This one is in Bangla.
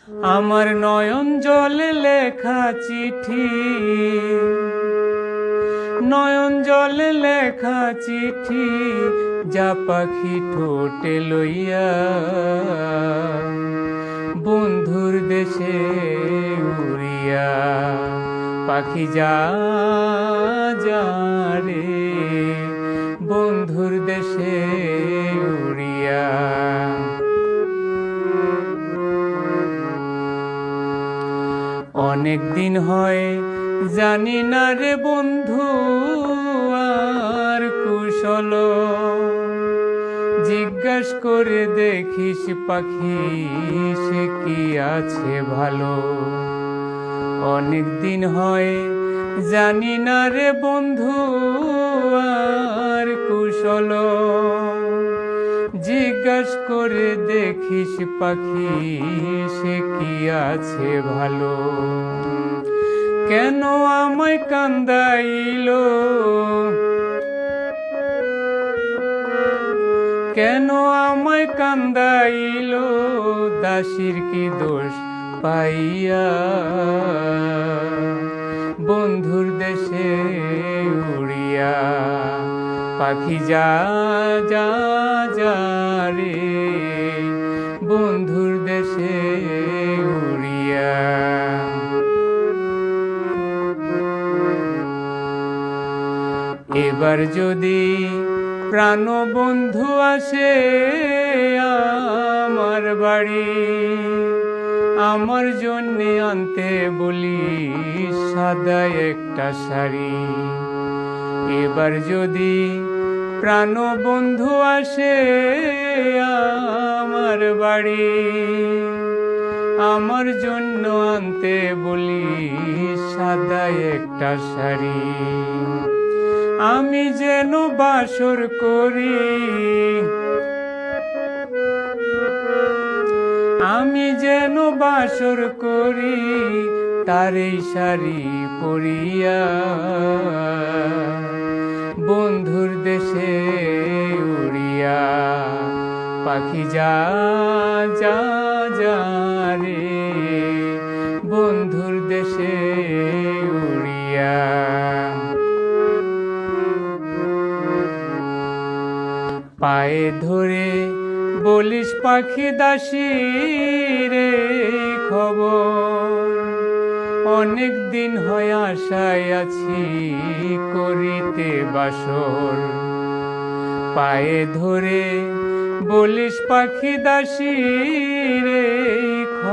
আমার নয়ন জলে লেখা চিঠি, নয়ন জলে লেখা চিঠি, যা পাখি ঠোঁটে লইয়া বন্ধুর দেশে উড়িয়া। পাখি যা যা রে বন্ধুর দেশে উড়িয়া। অনেক দিন হয় জানি না রে বন্ধু আর কুশল, জিজ্ঞাস করে দেখিস পাখি সে কি আছে ভালো। অনেক দিন হয় জানি না রে বন্ধু আর কুশল, জিজ্ঞাস করে দেখিস পাখি সে কি আছে ভালো। কেন আমায় কান্দাইল, কেন আমায় কান্দাইল, দাসীর কি দোষ পাইয়া বন্ধুর দেশে উড়িয়া। পাখি যা যা যা রে বন্ধুর দেশে উড়িয়া। এবার যদি প্রাণ বন্ধু আসে আমার বাড়ি, আমার জন্যে আনতে বলি সাদা একটা শাড়ি। এবার যদি প্রাণ বন্ধু আসে আমার বাড়ি, আমার জন্য আনতে বলি সাদা একটা শাড়ি। আমি যেন বাসর করি, আমি যেন বাসর করি তার এই শাড়ি পরিয়া বন্ধুর দেশে উড়িয়া। পাখি যা যা যা রে বন্ধুর দেশে উড়িয়া। পায়ে ধরে বলিস পাখি দাসী রে খবর, অনেক দিন হয় আশায় আছি করিতে বাসর। পায়ে ধরে বলিস পাখি দাসী রে